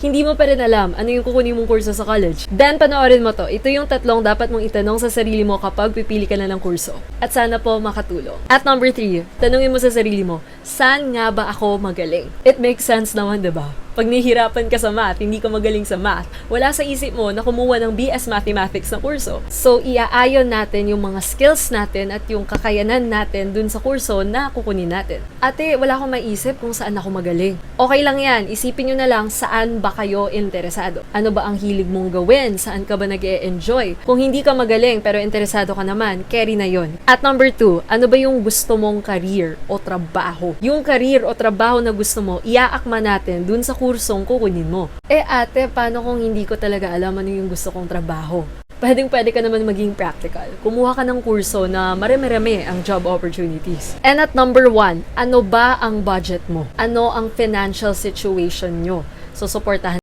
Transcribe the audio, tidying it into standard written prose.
hindi mo pa rin alam ano yung kukunin mong kurso sa college, then panoorin mo to. Ito yung tatlong dapat mong itanong sa sarili mo kapag pipili ka na ng kurso. At sana po makatulong. At number 3, tanungin mo sa sarili mo, saan nga ba ako magaling? It makes sense naman, diba? Pag nahihirapan ka sa math, hindi ka magaling sa math, wala sa isip mo na kumuha ng BS Mathematics na kurso. So, iaayon natin yung mga skills natin at yung kakayanan natin dun sa kurso na kukunin natin. Ate, wala akong maisip kung saan ako magaling. Okay lang yan. Isipin nyo na lang saan ba kayo interesado. Ano ba ang hilig mong gawin? Saan ka ba nag-e-enjoy? Kung hindi ka magaling pero interesado ka naman, carry na yon. At number 2, ano ba yung gusto mong career o trabaho? Yung career o trabaho na gusto mo, iaakma natin dun sa kursong kukunin mo. Ate, paano kung hindi ko talaga alam ano yung gusto kong trabaho? Pwede ka naman maging practical. Kumuha ka ng kurso na marami-rami ang job opportunities. And at number 1, ano ba ang budget mo? Ano ang financial situation nyo? So, suportahan